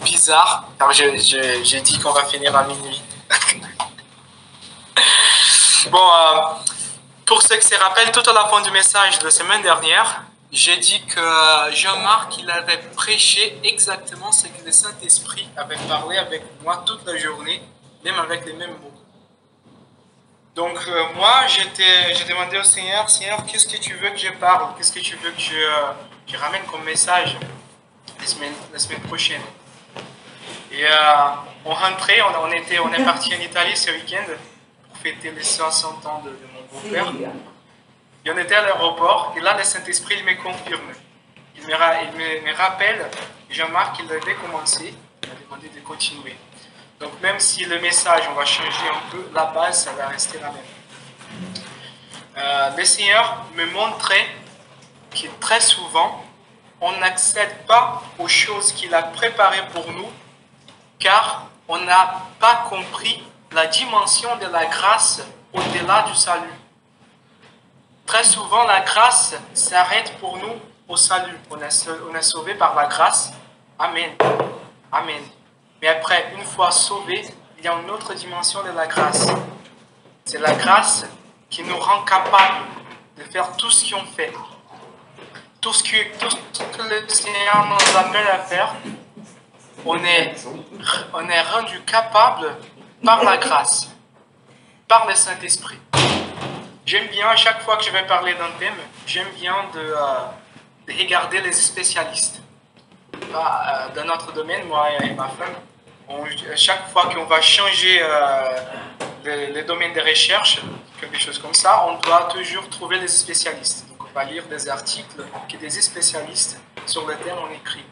bizarre, car j'ai dit qu'on va finir à minuit. Bon, pour ceux qui se rappellent, tout à la fin du message de la semaine dernière, j'ai dit que Jean-Marc, il avait prêché exactement ce que le Saint-Esprit avait parlé avec moi toute la journée, même avec les mêmes mots. Donc moi, j'ai demandé au Seigneur, Seigneur, qu'est-ce que tu veux que je parle? Qu'est-ce que tu veux que je ramène comme message la semaine prochaine? Et on rentrait, on est parti en Italie ce week-end pour fêter les 60 ans de mon beau-père. Et on était à l'aéroport, et là, le Saint-Esprit, il me confirme. Il me rappelle, Jean-Marc, il avait commencé, il m'a demandé de continuer. Donc même si le message, on va changer un peu, la base, ça va rester la même. Le Seigneur me montrait que très souvent, on n'accède pas aux choses qu'il a préparées pour nous, car on n'a pas compris la dimension de la grâce au-delà du salut. Très souvent, la grâce s'arrête pour nous au salut. On est sauvé par la grâce. Amen. Amen. Mais après, une fois sauvé, il y a une autre dimension de la grâce. C'est la grâce qui nous rend capables de faire tout ce qu'on fait. Tout ce que le Seigneur nous appelle à faire, on est rendu capable par la grâce, par le Saint-Esprit. J'aime bien, à chaque fois que je vais parler d'un thème, j'aime bien de regarder les spécialistes. Dans notre domaine, moi et ma femme, chaque fois qu'on va changer le domaine de recherche, quelque chose comme ça, on doit toujours trouver les spécialistes. Donc on va lire des articles que des spécialistes sur le thème ont écrit.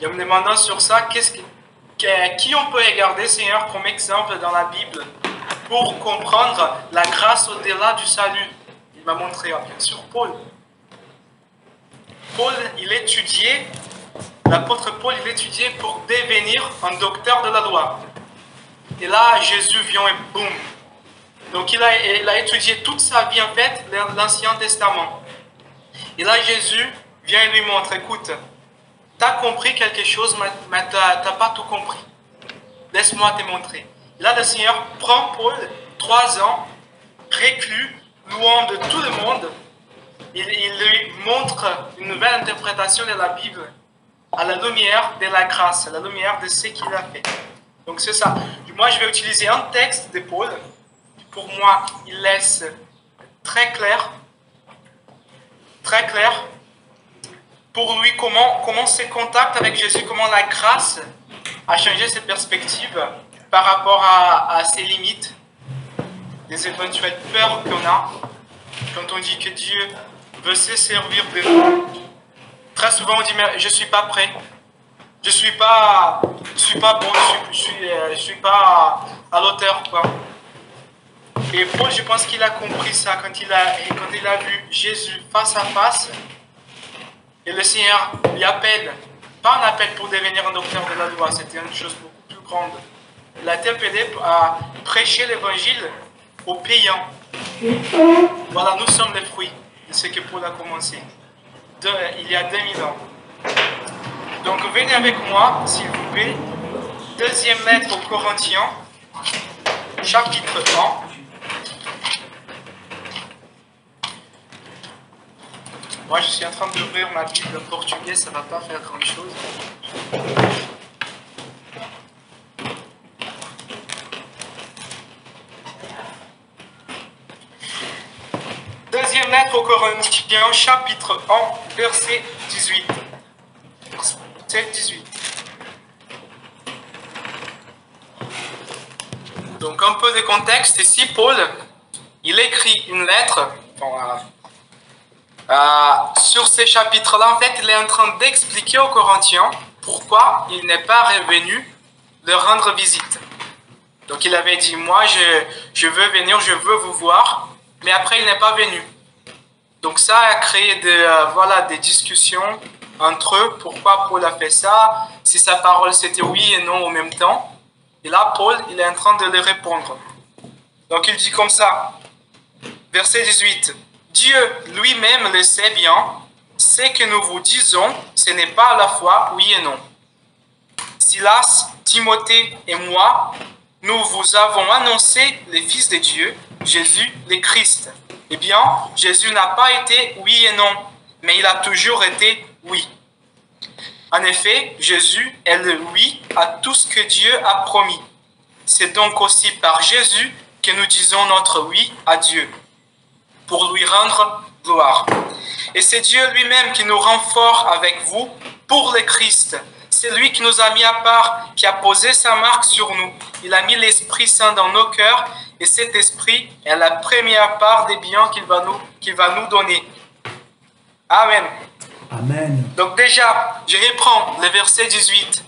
Et en me demandant sur ça, qui on peut regarder, Seigneur, comme exemple dans la Bible pour comprendre la grâce au-delà du salut? Il m'a montré, bien sûr, Paul. Paul, l'apôtre Paul, il étudiait pour devenir un docteur de la loi. Et là, Jésus vient et boum. Donc, il a étudié toute sa vie, en fait, l'Ancien Testament. Et là, Jésus vient et lui montre, écoute, tu as compris quelque chose, mais tu n'as pas tout compris. Laisse-moi te montrer. Et là, le Seigneur prend Paul, 3 ans, reclus, loin de tout le monde. Il lui montre une nouvelle interprétation de la Bible à la lumière de la grâce, à la lumière de ce qu'il a fait. Donc c'est ça. Moi, je vais utiliser un texte de Paul. Pour moi, il laisse très clair, pour lui comment ses contacts avec Jésus, comment la grâce a changé ses perspectives par rapport à ses limites, des éventuelles peurs qu'on a. Quand on dit que Dieu veut se servir de nous, très souvent on dit mais je ne suis pas prêt, je ne suis pas bon, je suis pas à l'auteur, quoi. Et Paul, je pense qu'il a compris ça quand il a vu Jésus face à face. Et le Seigneur lui appelle, pas un appel pour devenir un docteur de la loi, c'était une chose beaucoup plus grande. Il l'a appelé à prêcher l'évangile aux païens. Voilà, nous sommes les fruits de ce que Paul a commencé il y a 2000 ans. Donc venez avec moi, s'il vous plaît, deuxième lettre aux Corinthiens, chapitre 1. Moi, je suis en train d'ouvrir ma Bible en portugais, ça ne va pas faire grand-chose. Deuxième lettre aux Corinthiens, chapitre 1, verset 18. Verset 18. Donc, un peu de contexte. Ici, Paul, il écrit une lettre. Sur ces chapitres-là, en fait, il est en train d'expliquer aux Corinthiens pourquoi il n'est pas revenu leur rendre visite. Donc, il avait dit, moi, je veux venir, je veux vous voir, mais après, il n'est pas venu. Donc, ça a créé des discussions entre eux, pourquoi Paul a fait ça, si sa parole c'était oui et non en même temps. Et là, Paul, il est en train de les répondre. Donc, il dit comme ça, verset 18. Dieu lui-même le sait bien, ce que nous vous disons, ce n'est pas à la fois oui et non. Silas, Timothée et moi, nous vous avons annoncé les fils de Dieu, Jésus, le Christ. Eh bien, Jésus n'a pas été oui et non, mais il a toujours été oui. En effet, Jésus est le oui à tout ce que Dieu a promis. C'est donc aussi par Jésus que nous disons notre oui à Dieu, pour lui rendre gloire. Et c'est Dieu lui-même qui nous rend forts avec vous pour le Christ. C'est lui qui nous a mis à part, qui a posé sa marque sur nous. Il a mis l'Esprit Saint dans nos cœurs et cet Esprit est la première part des biens qu'il va nous donner. Amen. Amen. Donc déjà, je reprends le verset 18.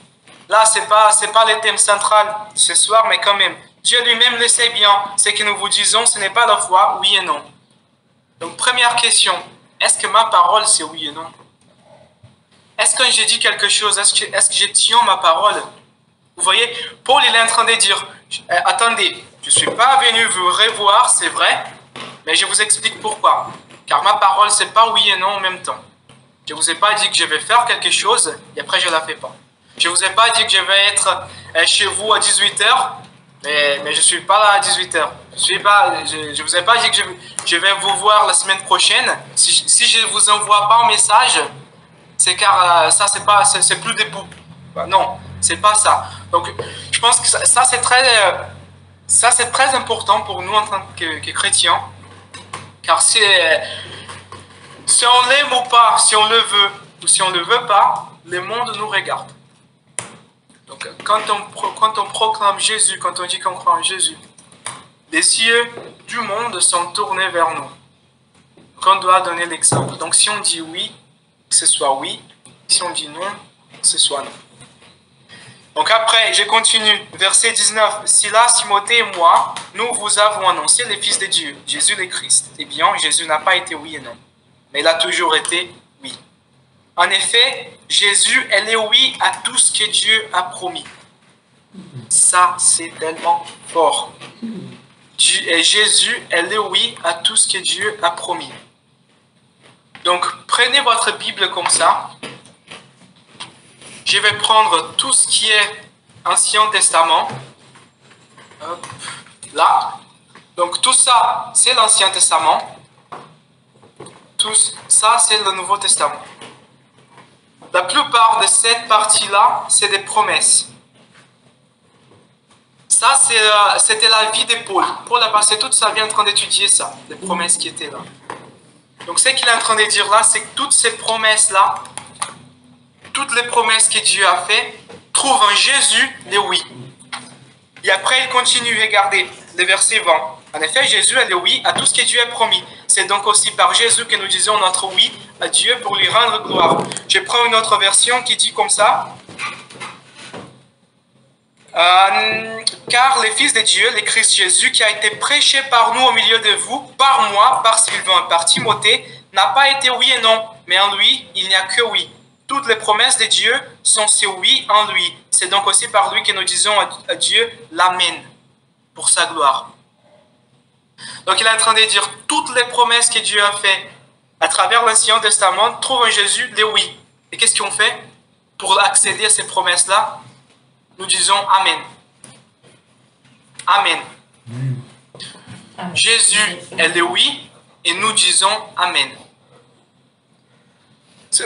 Là, c'est pas le thème central ce soir, mais quand même, Dieu lui-même le sait bien. Ce que nous vous disons, ce n'est pas la foi, oui et non. Donc première question, est-ce que ma parole c'est oui et non? Est-ce que quand je dis quelque chose, est-ce que je tiens ma parole? Vous voyez, Paul il est en train de dire, attendez, je ne suis pas venu vous revoir, c'est vrai, mais je vous explique pourquoi. Car ma parole c'est pas oui et non en même temps. Je ne vous ai pas dit que je vais faire quelque chose et après je ne la fais pas. Je ne vous ai pas dit que je vais être chez vous à 18h, mais je ne suis pas là à 18h. Je ne vous ai pas dit que je vais vous voir la semaine prochaine. Si je ne vous envoie pas un message, c'est car ça, c'est plus des poupes. Non, c'est pas ça. Donc, je pense que ça c'est très important pour nous en tant que chrétiens. Car si on l'aime ou pas, si on le veut ou si on ne le veut pas, le monde nous regarde. Donc, quand on proclame Jésus, quand on dit qu'on croit en Jésus, les yeux du monde sont tournés vers nous. Donc, on doit donner l'exemple. Donc, si on dit oui, que ce soit oui. Si on dit non, que ce soit non. Donc après, je continue. Verset 19. Silas, Timothée et moi, nous vous avons annoncé les fils de Dieu, Jésus le Christ. Eh bien, Jésus n'a pas été oui et non, mais il a toujours été oui. En effet, Jésus est le oui à tout ce que Dieu a promis. Ça, c'est tellement fort. Jésus est le oui à tout ce que Dieu a promis. Donc, prenez votre Bible comme ça. Je vais prendre tout ce qui est Ancien Testament. Hop, là. Donc, tout ça, c'est l'Ancien Testament. Tout ça, c'est le Nouveau Testament. La plupart de cette partie-là, c'est des promesses. Ça, c'était la vie de Paul. Paul a passé toute sa vie en train d'étudier ça, les promesses qui étaient là. Donc, ce qu'il est en train de dire là, c'est que toutes ces promesses-là, toutes les promesses que Dieu a faites, trouvent en Jésus les oui. Et après, il continue, regardez, le verset 20. En effet, Jésus a le oui à tout ce que Dieu a promis. C'est donc aussi par Jésus que nous disons notre oui à Dieu pour lui rendre gloire. Je prends une autre version qui dit comme ça. Car le Fils de Dieu, le Christ Jésus, qui a été prêché par nous au milieu de vous, par moi, par Sylvain, par Timothée, n'a pas été oui et non, mais en lui, il n'y a que oui. Toutes les promesses de Dieu sont ces oui en lui. C'est donc aussi par lui que nous disons à Dieu l'Amen, pour sa gloire. Donc il est en train de dire toutes les promesses que Dieu a faites à travers l'Ancien Testament trouvent en Jésus les oui. Et qu'est-ce qu'on fait pour accéder à ces promesses-là? Nous disons Amen. Amen. Jésus est le oui et nous disons Amen.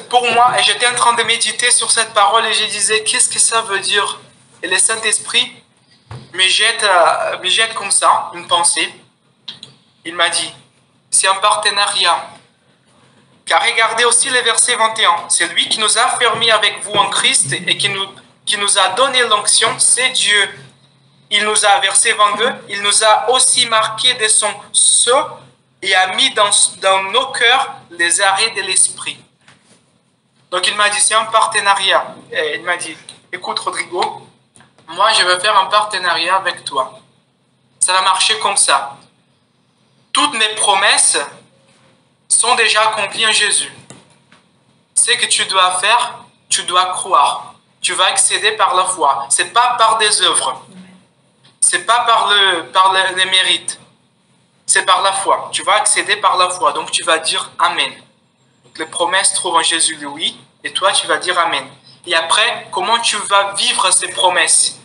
Pour moi, et j'étais en train de méditer sur cette parole et je disais, qu'est-ce que ça veut dire? Et le Saint-Esprit me jette comme ça, une pensée. Il m'a dit, c'est un partenariat. Car regardez aussi le verset 21. C'est lui qui nous a fermés avec vous en Christ et qui nous a donné l'onction, c'est Dieu. Il nous a, verset 22, il nous a aussi marqué de son sceau et a mis dans nos cœurs les arrêts de l'esprit. Donc il m'a dit, c'est un partenariat. Et il m'a dit, écoute Rodrigo, moi je veux faire un partenariat avec toi. Ça va marcher comme ça. Toutes mes promesses sont déjà accomplies en Jésus. Ce que tu dois faire, tu dois croire. Tu vas accéder par la foi. Ce n'est pas par des œuvres. Ce n'est pas par les mérites. C'est par la foi. Tu vas accéder par la foi. Donc tu vas dire Amen. Les promesses trouvent en Jésus le oui, et toi tu vas dire Amen. Et après, comment tu vas vivre ces promesses?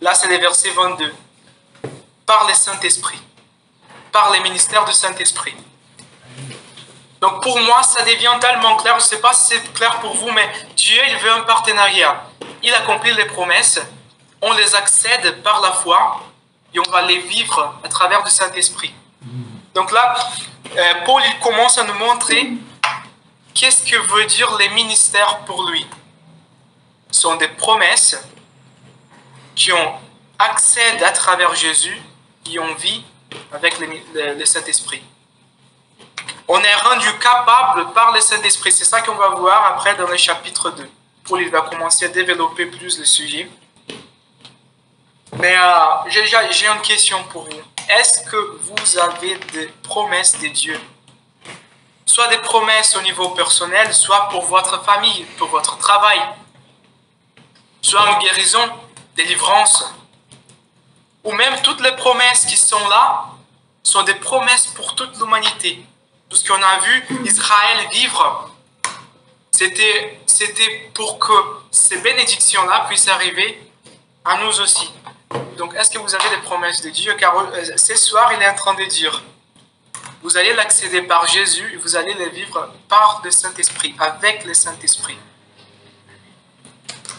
Là, c'est les versets 22. Par le Saint-Esprit. Par les ministères du Saint-Esprit. Donc pour moi, ça devient tellement clair. Je ne sais pas si c'est clair pour vous, mais Dieu, il veut un partenariat. Il accomplit les promesses. On les accède par la foi et on va les vivre à travers du Saint-Esprit. Donc là, Paul, il commence à nous montrer qu'est-ce que veut dire les ministères pour lui. Ce sont des promesses qui ont accès à travers Jésus et on vit avec le Saint-Esprit. On est rendu capable par le Saint-Esprit. C'est ça qu'on va voir après dans le chapitre 2. Paul il va commencer à développer plus le sujet. Mais j'ai une question pour vous. Est-ce que vous avez des promesses de Dieu? Soit des promesses au niveau personnel, soit pour votre famille, pour votre travail. Soit une guérison, délivrance. Ou même toutes les promesses qui sont là sont des promesses pour toute l'humanité. Tout ce qu'on a vu Israël vivre, c'était pour que ces bénédictions-là puissent arriver à nous aussi. Donc, est-ce que vous avez des promesses de Dieu? Car ce soir, il est en train de dire, vous allez l'accéder par Jésus et vous allez le vivre par le Saint-Esprit, avec le Saint-Esprit.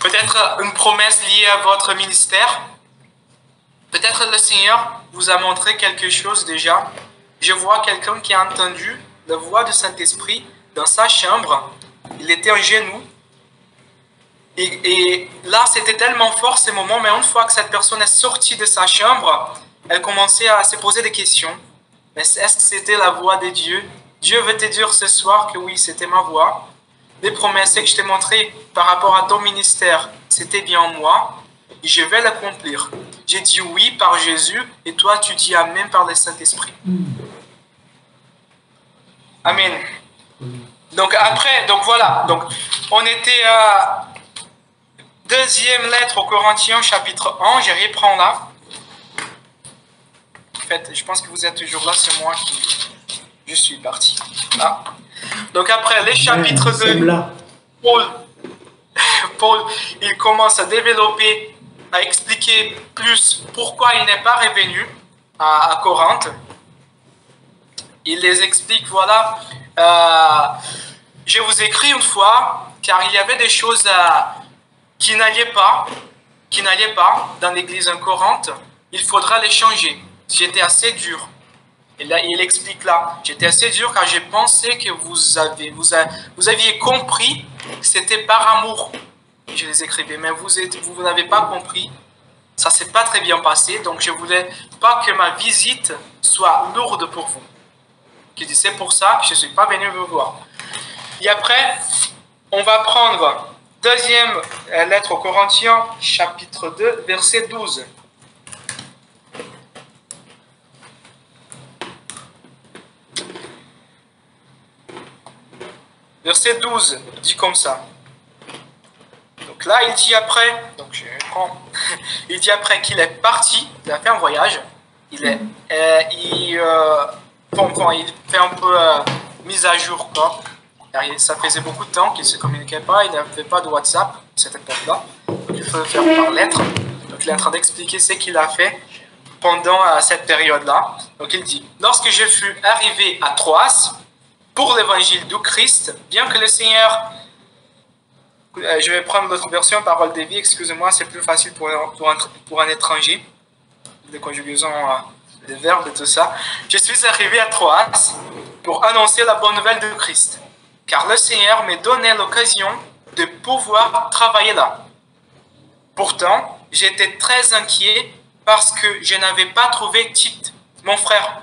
Peut-être une promesse liée à votre ministère. Peut-être le Seigneur vous a montré quelque chose déjà. Je vois quelqu'un qui a entendu la voix du Saint-Esprit dans sa chambre. Il était en genoux. Et là, c'était tellement fort ce moment, mais une fois que cette personne est sortie de sa chambre, elle commençait à se poser des questions. Mais est-ce que c'était la voix de Dieu? Dieu veut te dire ce soir que oui, c'était ma voix. Les promesses que je t'ai montrées par rapport à ton ministère, c'était bien moi. Et je vais l'accomplir. J'ai dit oui par Jésus et toi, tu dis amen par le Saint-Esprit. Amen. Donc après, donc voilà. Donc, on était à deuxième lettre aux Corinthiens, chapitre 1. Je reprends là. En fait, je pense que vous êtes toujours là, c'est moi qui... Je suis parti. Ah. Donc après, les chapitres 2, Paul, il commence à développer, à expliquer plus pourquoi il n'est pas revenu à Corinthe. Il les explique, voilà, je vous écris une fois, car il y avait des choses qui n'allaient pas dans l'église en Corinthe, il faudra les changer. J'étais assez dur. Et là, il explique là, j'étais assez dur car j'ai pensé que vous aviez compris que c'était par amour que je les écrivais, mais vous n'avez pas compris. Ça ne s'est pas très bien passé, donc je ne voulais pas que ma visite soit lourde pour vous. C'est pour ça que je ne suis pas venu vous voir. Et après, on va prendre deuxième lettre aux Corinthiens, chapitre 2, verset 12. Verset 12 dit comme ça. Donc là, il dit après, donc je prends, il dit après qu'il est parti, il a fait un voyage, il fait un peu mise à jour, quoi. Ça faisait beaucoup de temps qu'il ne se communiquait pas, il n'avait pas de WhatsApp à cette époque-là, donc il faut le faire par lettre. Donc il est en train d'expliquer ce qu'il a fait pendant cette période-là. Donc il dit, lorsque je fus arrivé à Troas, pour l'évangile du Christ, bien que le Seigneur, je vais prendre l'autre version, parole de vie, excusez-moi, c'est plus facile pour un étranger, les conjugaisons des verbes et tout ça. Je suis arrivé à Troas pour annoncer la bonne nouvelle de Christ, car le Seigneur m'a donné l'occasion de pouvoir travailler là. Pourtant, j'étais très inquiet parce que je n'avais pas trouvé Tite, mon frère.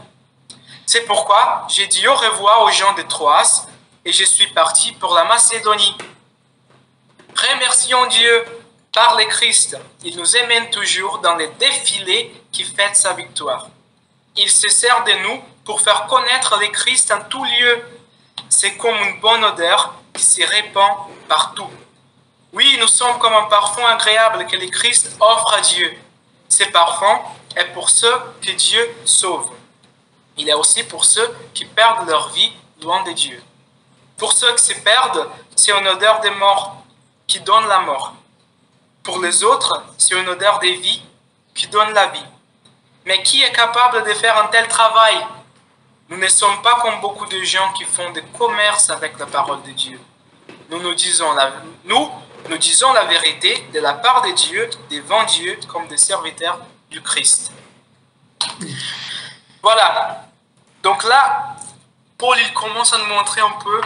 C'est pourquoi j'ai dit au revoir aux gens de Troas et je suis parti pour la Macédonie. Remercions Dieu par le Christ. Il nous emmène toujours dans les défilés qui fêtent sa victoire. Il se sert de nous pour faire connaître le Christ en tout lieu. C'est comme une bonne odeur qui se répand partout. Oui, nous sommes comme un parfum agréable que le Christ offre à Dieu. Ce parfum est pour ceux que Dieu sauve. Il est aussi pour ceux qui perdent leur vie loin de Dieu. Pour ceux qui se perdent, c'est une odeur de mort qui donne la mort. Pour les autres, c'est une odeur de vie qui donne la vie. Mais qui est capable de faire un tel travail? Nous ne sommes pas comme beaucoup de gens qui font des commerces avec la parole de Dieu. Nous disons la vérité de la part de Dieu, devant Dieu, comme des serviteurs du Christ. Voilà. Donc là, Paul, il commence à nous montrer un peu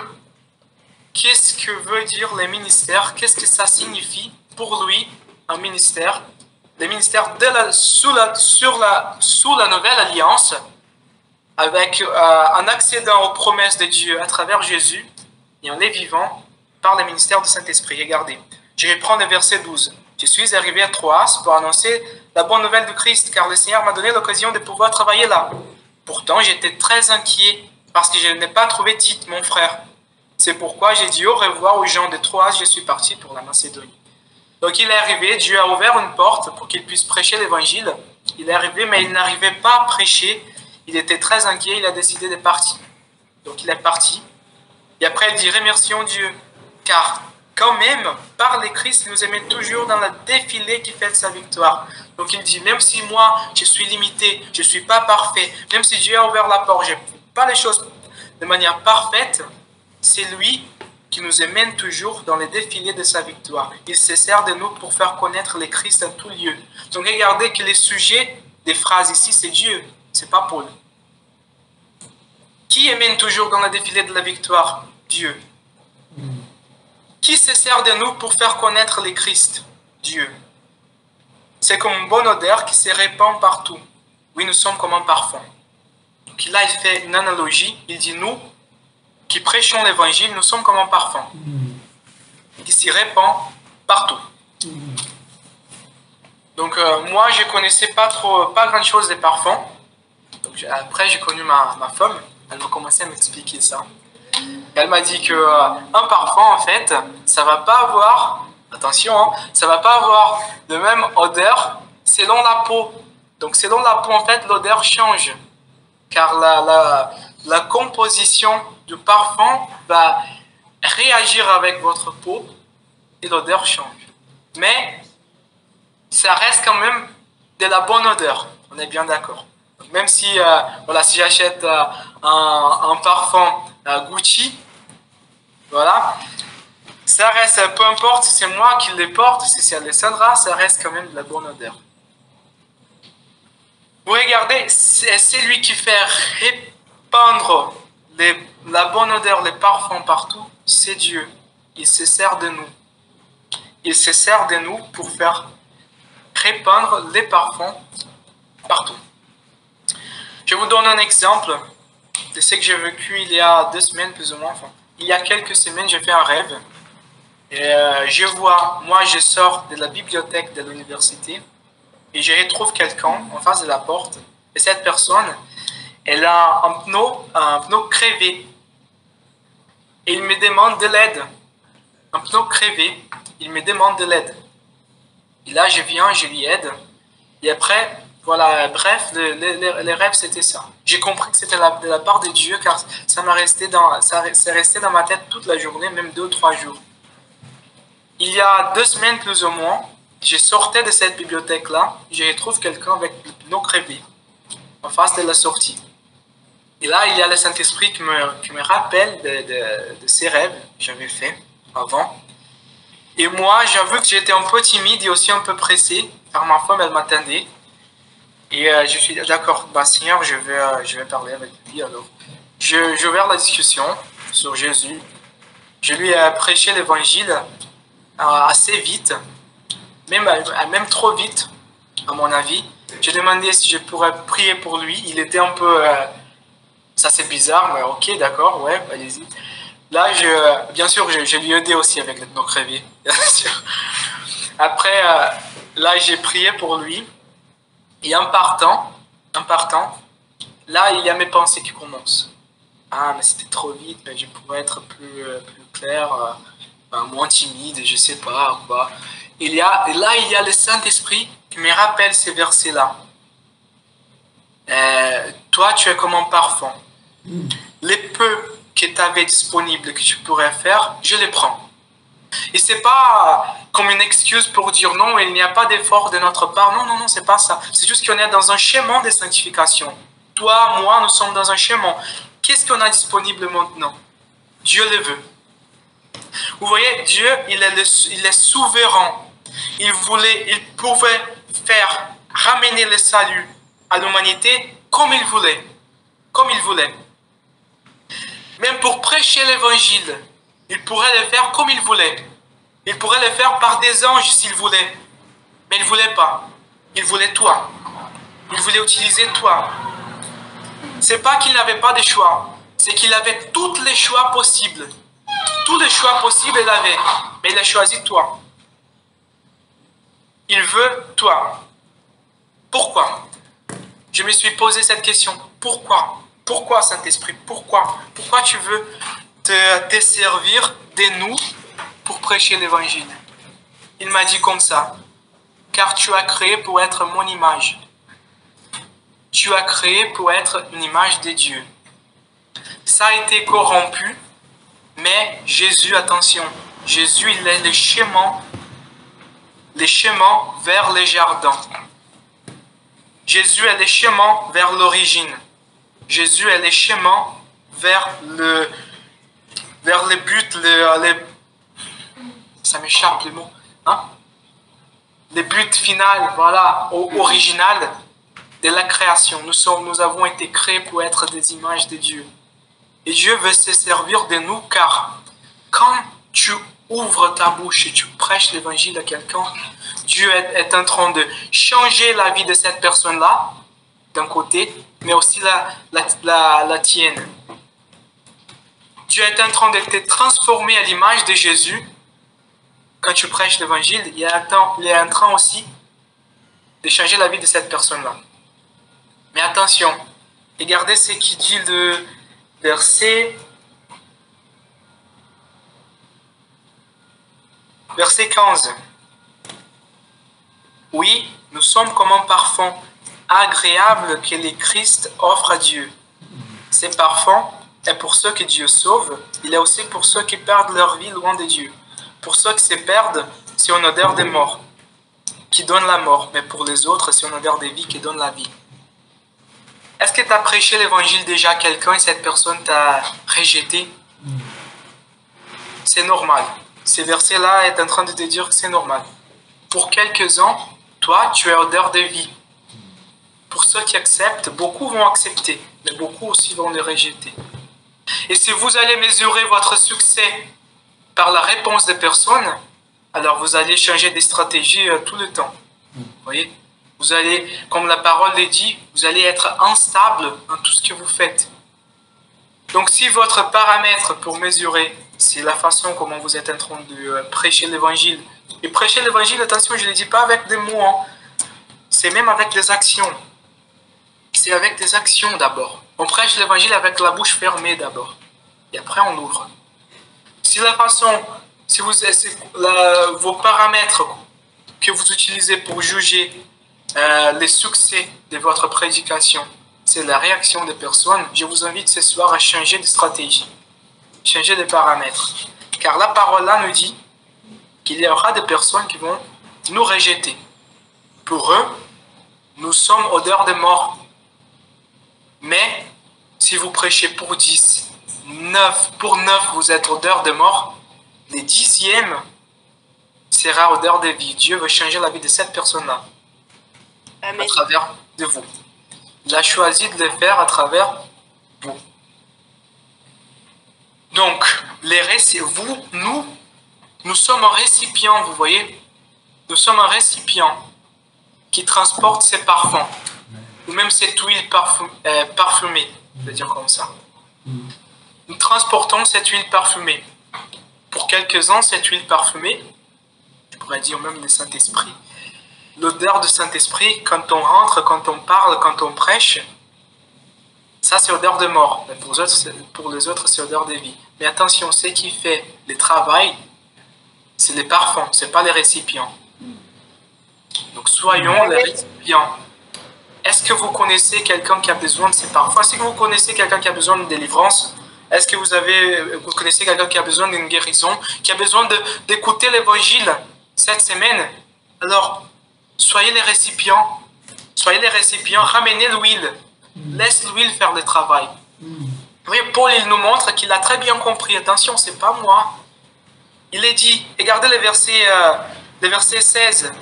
qu'est-ce que veut dire les ministères, qu'est-ce que ça signifie pour lui, un ministère. Les ministères sous la nouvelle alliance, avec en accédant aux promesses de Dieu à travers Jésus, et en les vivant par le ministère du Saint-Esprit. Regardez, je vais prendre le verset 12. Je suis arrivé à Troas pour annoncer la bonne nouvelle du Christ, car le Seigneur m'a donné l'occasion de pouvoir travailler là. Pourtant, j'étais très inquiet, parce que je n'ai pas trouvé Tite, mon frère. C'est pourquoi j'ai dit au revoir aux gens de Troas, je suis parti pour la Macédonie. Donc il est arrivé, Dieu a ouvert une porte pour qu'il puisse prêcher l'évangile. Il est arrivé, mais il n'arrivait pas à prêcher. Il était très inquiet, il a décidé de partir. Donc il est parti. Et après il dit, remercions Dieu, car quand même, par les Christ, il nous aimait toujours dans la défilée qui fait sa victoire. Donc il dit, même si moi, je suis limité, je ne suis pas parfait, même si Dieu a ouvert la porte, je ne fais pas les choses de manière parfaite, c'est lui qui nous emmène toujours dans les défilés de sa victoire. Il se sert de nous pour faire connaître les Christ à tout lieu. Donc regardez que les sujets des phrases ici, c'est Dieu, c'est pas Paul. Qui emmène toujours dans le défilé de la victoire? Dieu. Qui se sert de nous pour faire connaître les Christ? Dieu. C'est comme une bonne odeur qui se répand partout. Oui, nous sommes comme un parfum. Donc là, il fait une analogie. Il dit, nous, qui prêchons l'évangile, nous sommes comme un parfum qui s'y répand partout. Donc moi, je ne connaissais pas grand chose des parfums. Donc, après, j'ai connu ma femme. Elle m'a commencé à m'expliquer ça. Elle m'a dit que un parfum, en fait, ça va pas avoir, attention, hein, ça va pas avoir de même odeur selon la peau. Donc selon la peau, en fait, l'odeur change. Car la composition du parfum va réagir avec votre peau et l'odeur change. Mais ça reste quand même de la bonne odeur. On est bien d'accord. Même si, voilà, si j'achète un parfum Gucci, voilà, ça reste, peu importe si c'est moi qui les porte, si c'est Alessandra, ça reste quand même de la bonne odeur. Vous regardez, c'est lui qui fait répandre la bonne odeur, les parfums partout, c'est Dieu. Il se sert de nous. Il se sert de nous pour faire répandre les parfums partout. Je vous donne un exemple de ce que j'ai vécu il y a 2 semaines plus ou moins. Enfin, il y a quelques semaines, j'ai fait un rêve. Et je sors de la bibliothèque de l'université et je retrouve quelqu'un en face de la porte. Et cette personne, elle a un pneu crevé. Et il me demande de l'aide. Un pneu crevé, il me demande de l'aide. Et là, je viens, je lui aide. Et après, voilà, bref, les rêves, c'était ça. J'ai compris que c'était de la part de Dieu, car ça c'est resté dans ma tête toute la journée, même 2 ou 3 jours. Il y a 2 semaines plus ou moins, je sortais de cette bibliothèque-là, je retrouve quelqu'un avec le pneu crevé, en face de la sortie. Et là, il y a le Saint-Esprit qui me rappelle de ces rêves que j'avais fait avant. Et moi, j'avoue que j'étais un peu timide et aussi un peu pressé, car ma femme, elle m'attendait. Et je suis d'accord, Seigneur, je vais parler avec lui. Alors, j'ai ouvert la discussion sur Jésus. Je lui ai prêché l'évangile assez vite, même trop vite, à mon avis. J'ai demandé si je pourrais prier pour lui. Il était un peu... ça, c'est bizarre, mais ok, d'accord, ouais, allez-y. Là, bien sûr, je lui ai aidé aussi avec le pneu crevé, bien sûr. Après, là, j'ai prié pour lui. Et en partant, là, il y a mes pensées qui commencent. Ah, mais c'était trop vite, mais je pourrais être plus clair, moins timide, je sais pas, quoi. Et là, il y a le Saint-Esprit qui me rappelle ces versets-là. Toi, tu es comme un parfum. Les peu que tu avais disponibles, que tu pourrais faire, je les prends. Et c'est pas comme une excuse pour dire non, il n'y a pas d'effort de notre part. Non, non, non, c'est pas ça. C'est juste qu'on est dans un chemin de sanctification. Toi, moi, nous sommes dans un chemin. Qu'est-ce qu'on a disponible maintenant? Dieu le veut. Vous voyez, Dieu, il est souverain. Il pouvait faire ramener le salut à l'humanité comme il voulait. Comme il voulait. Même pour prêcher l'évangile, il pourrait le faire comme il voulait. Il pourrait le faire par des anges s'il voulait. Mais il ne voulait pas. Il voulait toi. Il voulait utiliser toi. C'est pas qu'il n'avait pas de choix. C'est qu'il avait tous les choix possibles. Tous les choix possibles, il avait. Mais il a choisi toi. Il veut toi. Pourquoi? Je me suis posé cette question. Pourquoi? Pourquoi, Saint-Esprit? Pourquoi? Pourquoi tu veux te servir de nous pour prêcher l'évangile? Il m'a dit comme ça. Car tu as créé pour être mon image. Tu as créé pour être une image de Dieu. Ça a été corrompu, mais Jésus, attention, Jésus, il est le chemin vers les jardins. Jésus est le chemin vers l'origine. Jésus est le chemin vers le but, ça m'échappe le mot, hein? Le but final, voilà, original de la création. Nous avons été créés pour être des images de Dieu. Et Dieu veut se servir de nous car quand tu ouvres ta bouche et tu prêches l'évangile à quelqu'un, Dieu est en train de changer la vie de cette personne-là, d'un côté, mais aussi la tienne. Dieu est en train de te transformer à l'image de Jésus. Quand tu prêches l'évangile, il est en train aussi de changer la vie de cette personne-là. Mais attention, regardez ce qu'il dit le verset 15. Oui, nous sommes comme un parfum agréable que le Christ offre à Dieu. Ce parfum est pour ceux que Dieu sauve, il est aussi pour ceux qui perdent leur vie loin de Dieu. Pour ceux qui se perdent, c'est une odeur de mort, qui donne la mort, mais pour les autres, c'est une odeur de vie qui donne la vie. Est-ce que tu as prêché l'évangile déjà à quelqu'un et cette personne t'a rejeté? C'est normal. Ce verset-là est en train de te dire que c'est normal. Pour quelques-uns, toi, tu es odeur de vie. Pour ceux qui acceptent, beaucoup vont accepter, mais beaucoup aussi vont le rejeter. Et si vous allez mesurer votre succès par la réponse des personnes, alors vous allez changer de stratégie tout le temps. Vous voyez? Vous allez, comme la parole le dit, vous allez être instable dans tout ce que vous faites. Donc si votre paramètre pour mesurer, c'est la façon comment vous êtes en train de prêcher l'évangile. Et prêcher l'évangile, attention, je ne le dis pas avec des mots, hein. C'est même avec des actions. C'est avec des actions d'abord. On prêche l'évangile avec la bouche fermée d'abord. Et après on ouvre. Si la façon, si vos paramètres que vous utilisez pour juger les succès de votre prédication, c'est la réaction des personnes, je vous invite ce soir à changer de stratégie, changer de paramètres. Car la parole là nous dit qu'il y aura des personnes qui vont nous rejeter. Pour eux, nous sommes odeur de mort. Mais si vous prêchez pour 10, pour 9, vous êtes odeur de mort, les 10e sera odeur de vie. Dieu veut changer la vie de cette personne-là. Amen. À travers de vous. Il a choisi de le faire à travers vous. Donc, nous sommes un récipient, vous voyez? Nous sommes un récipient qui transporte ces parfums, ou même cette huile parfumée, je vais dire comme ça. Nous transportons cette huile parfumée. Pour quelques-uns, cette huile parfumée, je pourrais dire même le Saint-Esprit, l'odeur du Saint-Esprit, quand on rentre, quand on parle, quand on prêche, ça c'est odeur de mort. Mais pour les autres, c'est odeur de vie. Mais attention, ce qui fait le travail, c'est les parfums, ce n'est pas les récipients. Donc soyons les récipients. Est-ce que vous connaissez quelqu'un qui a besoin de ces parfums? Est-ce que vous connaissez quelqu'un qui a besoin de délivrance? Est-ce que vous connaissez quelqu'un qui a besoin d'une guérison, qui a besoin d'écouter l'évangile cette semaine? Alors, soyez les récipients, ramenez l'huile, laisse l'huile faire le travail. Oui, Paul, il nous montre qu'il a très bien compris. Attention, c'est pas moi. Il est dit, regardez le verset 16.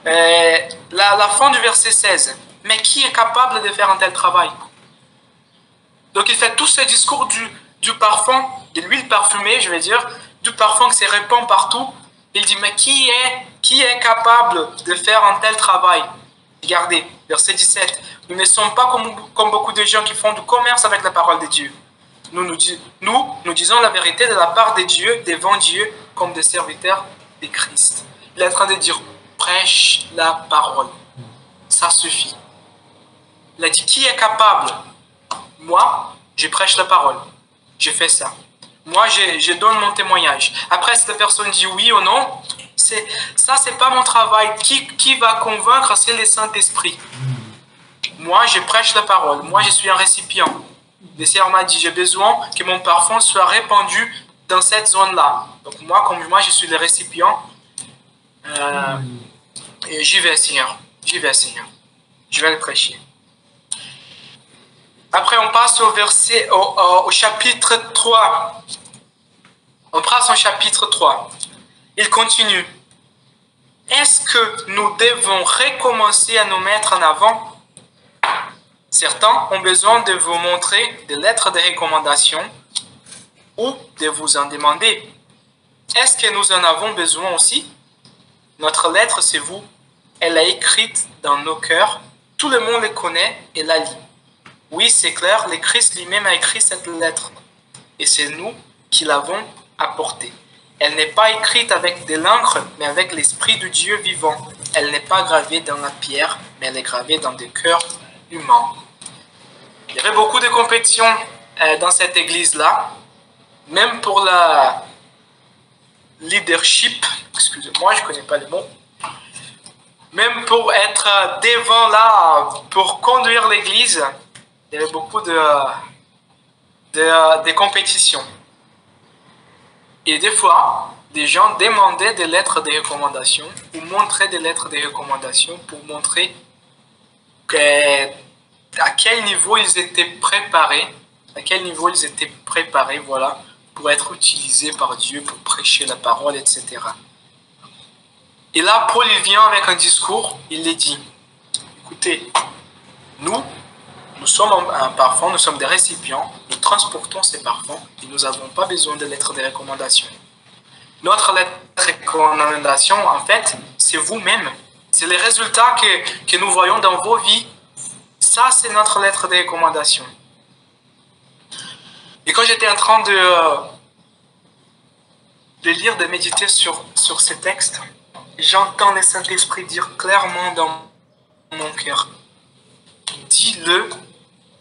La fin du verset 16. Mais qui est capable de faire un tel travail? Donc il fait tout ce discours du parfum, de l'huile parfumée, je vais dire, du parfum qui se répand partout. Il dit, mais qui est capable de faire un tel travail? Regardez, verset 17. Nous ne sommes pas comme beaucoup de gens qui font du commerce avec la parole de Dieu. Nous disons la vérité de la part de Dieu, devant Dieu, comme des serviteurs de Christ. Il est en train de dire, prêche la parole. Ça suffit. Il a dit, qui est capable? Moi, je prêche la parole. Je fais ça. Moi, je donne mon témoignage. Après, si la personne dit oui ou non, ça, c'est pas mon travail. Qui va convaincre? C'est le Saint-Esprit. Moi, je prêche la parole. Moi, je suis un récipient. Le Seigneur m'a dit, j'ai besoin que mon parfum soit répandu dans cette zone-là. Donc, comme moi, je suis le récipient. Et j'y vais, Seigneur. J'y vais, Seigneur. Je vais le prêcher. Après, on passe au chapitre 3. On passe au chapitre 3. Il continue. Est-ce que nous devons recommencer à nous mettre en avant? Certains ont besoin de vous montrer des lettres de recommandation ou de vous en demander. Est-ce que nous en avons besoin aussi? Notre lettre, c'est vous. Elle est écrite dans nos cœurs. Tout le monde la connaît et la lit. Oui, c'est clair, le Christ lui-même a écrit cette lettre. Et c'est nous qui l'avons apportée. Elle n'est pas écrite avec de l'encre, mais avec l'Esprit de Dieu vivant. Elle n'est pas gravée dans la pierre, mais elle est gravée dans des cœurs humains. Il y avait beaucoup de compétitions dans cette église-là, même pour la leadership. Excusez-moi, je ne connais pas les mots. Même pour être devant là, pour conduire l'église, il y avait beaucoup de compétitions. Et des fois, des gens demandaient des lettres de recommandation ou montraient des lettres de recommandation pour montrer à quel niveau ils étaient préparés, voilà, pour être utilisés par Dieu, pour prêcher la parole, etc. Et là, Paul, il vient avec un discours, il les dit, écoutez, nous sommes un parfum, nous sommes des récipients, nous transportons ces parfums et nous n'avons pas besoin de lettres de recommandation. Notre lettre de recommandation, en fait, c'est vous-même. C'est les résultats que nous voyons dans vos vies. Ça, c'est notre lettre de recommandation. Et quand j'étais en train de lire, de méditer sur ces textes, j'entends le Saint-Esprit dire clairement dans mon cœur, dis-le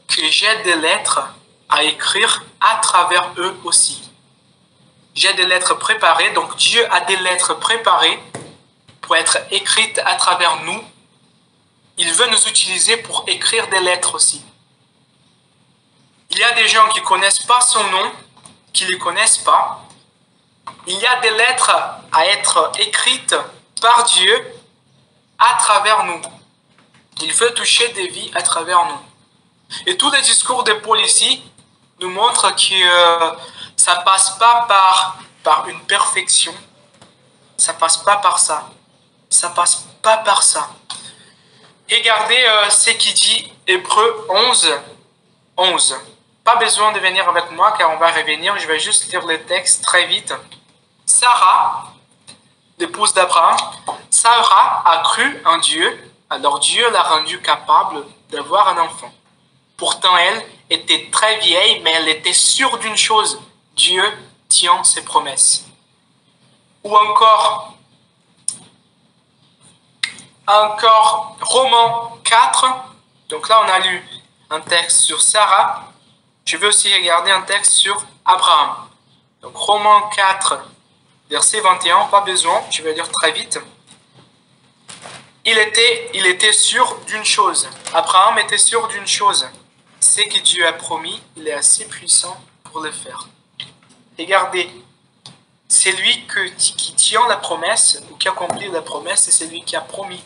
que j'ai des lettres à écrire à travers eux aussi. J'ai des lettres préparées, donc Dieu a des lettres préparées pour être écrites à travers nous. Il veut nous utiliser pour écrire des lettres aussi. Il y a des gens qui ne connaissent pas son nom, qui ne le connaissent pas. Il y a des lettres à être écrites par Dieu à travers nous. Il veut toucher des vies à travers nous. Et tous les discours de Paul ici nous montrent que ça ne passe pas par une perfection. Ça ne passe pas par ça. Ça ne passe pas par ça. Regardez ce qu'il dit Hébreux 11. Pas besoin de venir avec moi car on va revenir. Je vais juste lire le texte très vite. Sarah, l'épouse d'Abraham, Sarah a cru en Dieu. Alors Dieu l'a rendue capable d'avoir un enfant. Pourtant, elle était très vieille, mais elle était sûre d'une chose. Dieu tient ses promesses. Ou encore Romains 4. Donc là, on a lu un texte sur Sarah. Je vais aussi regarder un texte sur Abraham. Donc Romains 4, verset 21. Pas besoin, je vais lire très vite. Il était sûr d'une chose. Abraham était sûr d'une chose. ce que Dieu a promis, il est assez puissant pour le faire. Regardez, c'est lui qui tient la promesse, ou qui accomplit la promesse, et c'est lui qui a promis.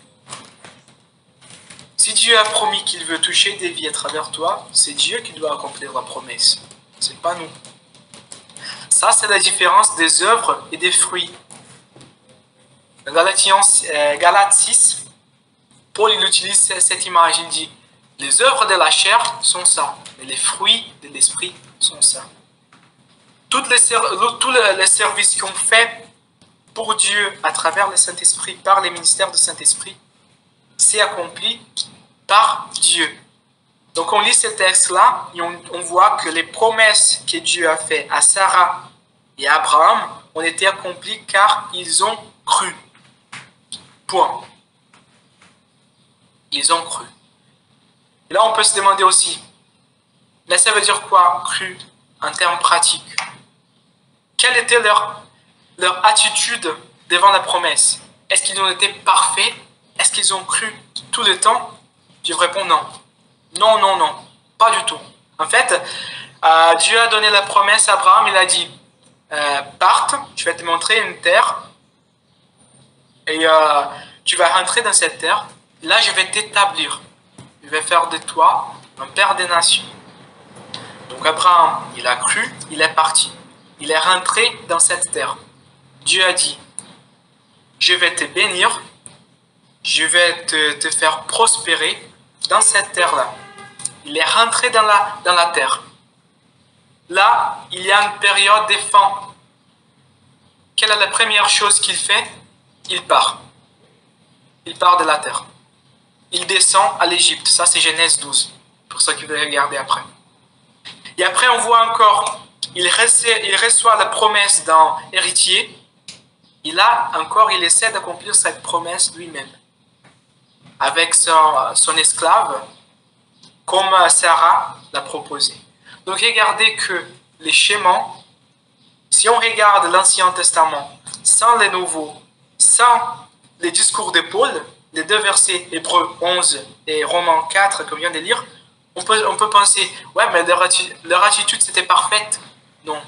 Si Dieu a promis qu'il veut toucher des vies à travers toi, c'est Dieu qui doit accomplir la promesse. C'est pas nous. Ça, c'est la différence des œuvres et des fruits. Galates 6, Paul il utilise cette image. Il dit, les œuvres de la chair sont ça, mais les fruits de l'esprit sont ça. Tous les services qu'on fait pour Dieu à travers le Saint-Esprit, par les ministères du Saint-Esprit, c'est accompli par Dieu. Donc on lit ce texte-là et on voit que les promesses que Dieu a faites à Sarah et à Abraham ont été accomplies car ils ont cru. Point. Ils ont cru. Et là on peut se demander aussi, mais ça veut dire quoi, cru, en termes pratiques? Quelle était leur attitude devant la promesse? Est-ce qu'ils ont été parfaits? Est-ce qu'ils ont cru tout le temps? Je réponds non. Non, non, non. Pas du tout. En fait, Dieu a donné la promesse à Abraham. Il a dit, parte, je vais te montrer une terre. Et tu vas rentrer dans cette terre. Là, je vais t'établir. Je vais faire de toi un père des nations. Donc Abraham, il a cru, il est parti. Il est rentré dans cette terre. Dieu a dit, je vais te bénir, je vais te faire prospérer dans cette terre-là. Il est rentré dans la terre. Là, il y a une période des faim. Quelle est la première chose qu'il fait? Il part. Il part de la terre. Il descend à l'Égypte. Ça, c'est Genèse 12. Pour ceux qui veulent regarder après. Et après, on voit encore, il reçoit la promesse d'un héritier. Et là, encore, il essaie d'accomplir cette promesse lui-même. Avec son esclave, comme Sarah l'a proposé. Donc, regardez que les schémas, si on regarde l'Ancien Testament, sans les Nouveaux, sans les discours de Paul, les deux versets, Hébreux 11 et Romains 4, que vient de lire, on peut penser, ouais, mais leur attitude, c'était parfaite. Non.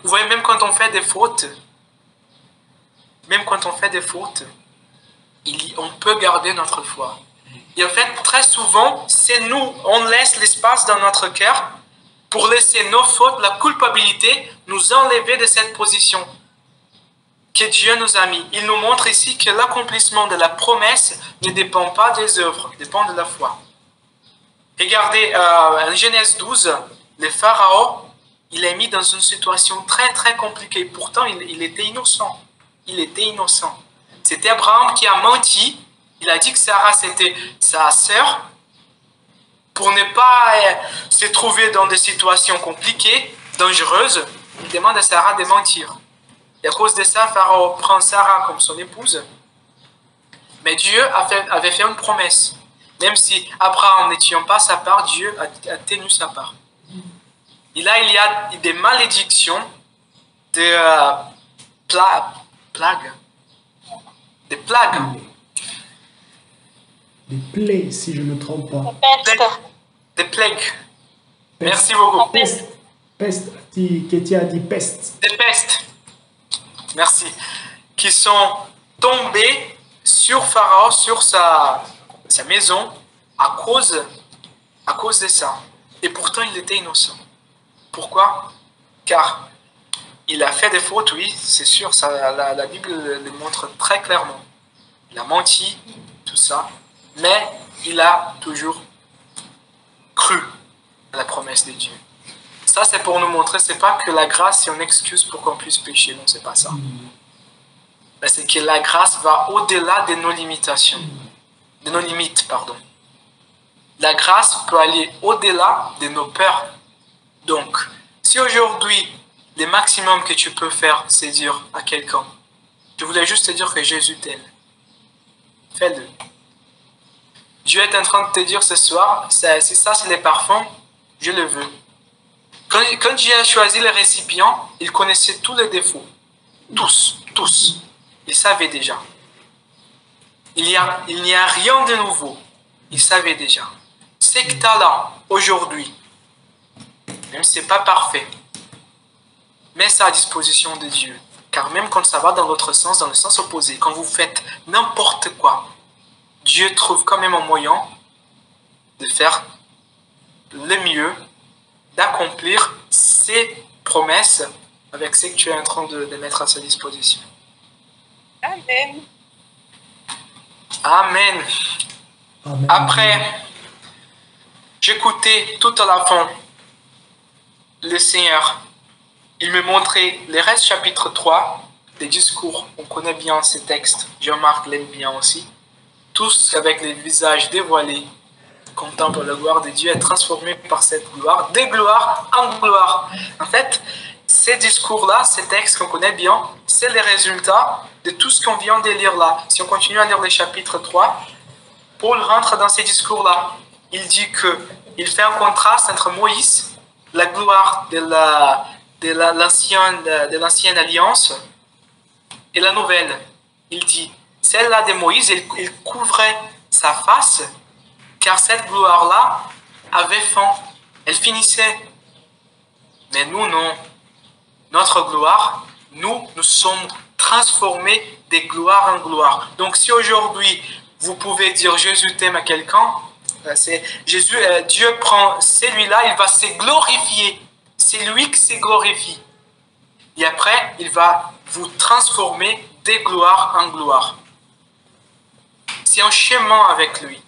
Vous voyez, même quand on fait des fautes, on peut garder notre foi. Et en fait, très souvent, c'est nous, on laisse l'espace dans notre cœur pour laisser nos fautes, la culpabilité, nous enlever de cette position que Dieu nous a mis. Il nous montre ici que l'accomplissement de la promesse ne dépend pas des œuvres, dépend de la foi. Regardez, en Genèse 12, le Pharaon, il est mis dans une situation très très compliquée. Pourtant, il était innocent. Il était innocent. C'était Abraham qui a menti. Il a dit que Sarah, c'était sa sœur. Pour ne pas se trouver dans des situations compliquées, dangereuses, il demande à Sarah de mentir. Et à cause de ça, Pharaon prend Sarah comme son épouse. Mais Dieu avait fait une promesse. Même si Abraham ne tient pas sa part, Dieu a tenu sa part. Et là, il y a des malédictions, des plagues. Des plagues. Des plaies, si je ne me trompe pas. Des plagues. Merci beaucoup. Peste. Peste. Tu as dit peste. Des pestes. Merci. Qui sont tombées sur Pharaon, sur sa maison, à cause de ça. Et pourtant, il était innocent. Pourquoi? Car il a fait des fautes, oui, c'est sûr, ça, la Bible le montre très clairement. Il a menti, tout ça, mais il a toujours cru à la promesse de Dieu. Ça, c'est pour nous montrer, c'est pas que la grâce est une excuse pour qu'on puisse pécher, non, c'est pas ça. Mais c'est que la grâce va au-delà de nos limitations, de nos limites, pardon. La grâce peut aller au-delà de nos peurs. Donc, si aujourd'hui, le maximum que tu peux faire, c'est dire à quelqu'un, je voulais juste te dire que Jésus t'aime. Fais-le. Dieu est en train de te dire ce soir, si ça c'est les parfums, je le veux. Quand Dieu a choisi le récipient, il connaissait tous les défauts. Tous. Il savait déjà. Il n'y a rien de nouveau. Il savait déjà. ce que tu as là, aujourd'hui, même si ce n'est pas parfait, mets ça à disposition de Dieu. Car même quand ça va dans l'autre sens, dans le sens opposé, quand vous faites n'importe quoi, Dieu trouve quand même un moyen de faire le mieux, d'accomplir ses promesses avec ce que tu es en train de mettre à sa disposition. Amen. Amen. Amen. Après, j'écoutais tout à la fin le Seigneur. Il me montrait les restes chapitre 3 des discours. On connaît bien ces textes. Jean-Marc l'aime bien aussi. Tous avec les visages dévoilés, contemplent la gloire de Dieu et transformés par cette gloire, de gloire en gloire. En fait, ces discours-là, ces textes qu'on connaît bien, c'est les résultats de tout ce qu'on vient de lire là. Si on continue à lire le chapitre 3, Paul rentre dans ces discours-là. Il dit qu'il fait un contraste entre Moïse, la gloire de l'ancienne alliance, et la nouvelle. Il dit, celle-là de Moïse, il couvrait sa face, car cette gloire-là avait fin. Elle finissait. Mais nous, non. Notre gloire, nous sommes transformés de gloire en gloire. Donc si aujourd'hui, vous pouvez dire Jésus t'aime à quelqu'un, Dieu prend celui-là, il va se glorifier. C'est lui qui se glorifie. Et après, il va vous transformer de gloire en gloire. C'est un chemin avec lui.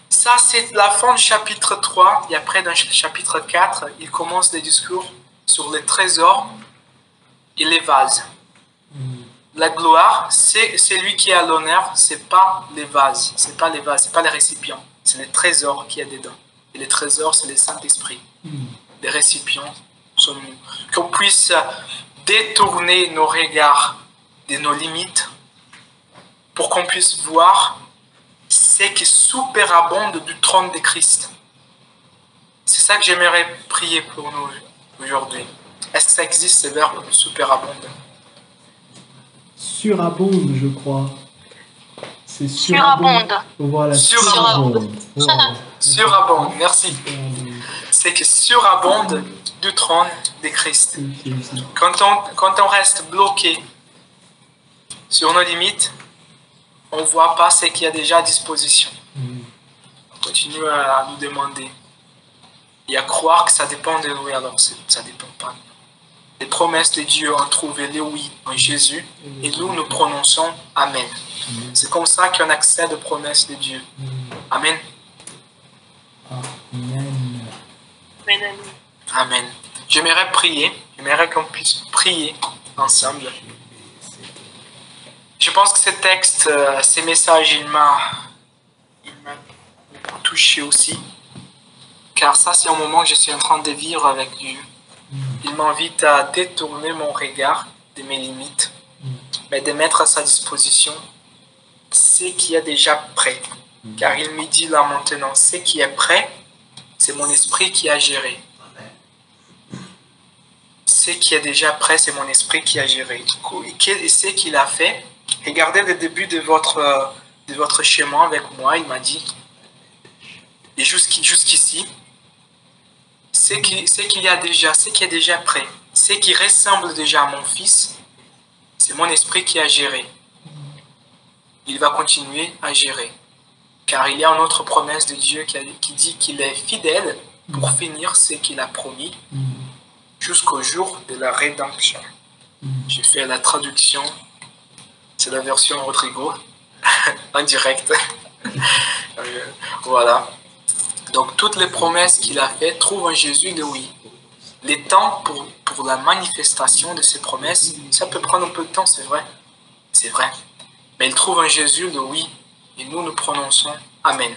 Ça, c'est la fin du chapitre 3. Et après, dans le chapitre 4, il commence des discours sur les trésors et les vases. La gloire, c'est lui qui a l'honneur, c'est pas les vases. C'est pas les vases, c'est pas les récipients. C'est les trésors qu'il y a dedans. Et les trésors, c'est le Saint-Esprit. Les récipients sont nous. Qu'on puisse détourner nos regards de nos limites pour qu'on puisse voir ce qui superabonde du trône de Christ. C'est ça que j'aimerais prier pour nous aujourd'hui. Est-ce que ça existe, ce verbe superabonde? Surabonde, je crois. C'est Surabonde. Voilà, Surabonde. Voilà. Surabonde, merci. C'est que surabonde du trône de Christ. Quand on reste bloqué sur nos limites, on ne voit pas ce qu'il y a déjà à disposition. On continue à nous demander et à croire que ça dépend de nous, alors ça ne dépend pas. Les promesses de Dieu ont trouvé le oui en Jésus et nous prononçons Amen. C'est comme ça qu'on accède aux promesses de Dieu. Amen. Amen. Amen. Amen. J'aimerais prier, j'aimerais qu'on puisse prier ensemble. Je pense que ce texte, ces messages, il m'a beaucoup touché aussi. Car ça, c'est un moment que je suis en train de vivre avec Dieu. Il m'invite à détourner mon regard de mes limites, mais de mettre à sa disposition ce qui est déjà prêt. Car il me dit là maintenant, ce qui est prêt, c'est mon esprit qui a géré. Ce qui est déjà prêt, c'est mon esprit qui a géré. Et ce qu'il a fait, regardez le début de votre chemin avec moi, il m'a dit, et jusqu'ici, ce qu'il y a déjà, ce qui est déjà prêt, ce qui ressemble déjà à mon fils, c'est mon esprit qui a géré. Il va continuer à gérer. Car il y a une autre promesse de Dieu qui dit qu'il est fidèle pour finir ce qu'il a promis jusqu'au jour de la rédemption. J'ai fait la traduction, c'est la version Rodrigo, en direct. Voilà. Donc toutes les promesses qu'il a faites trouvent en Jésus le oui. Les temps pour la manifestation de ces promesses, ça peut prendre un peu de temps, c'est vrai. C'est vrai. Mais il trouve en Jésus le oui. Et nous prononçons Amen.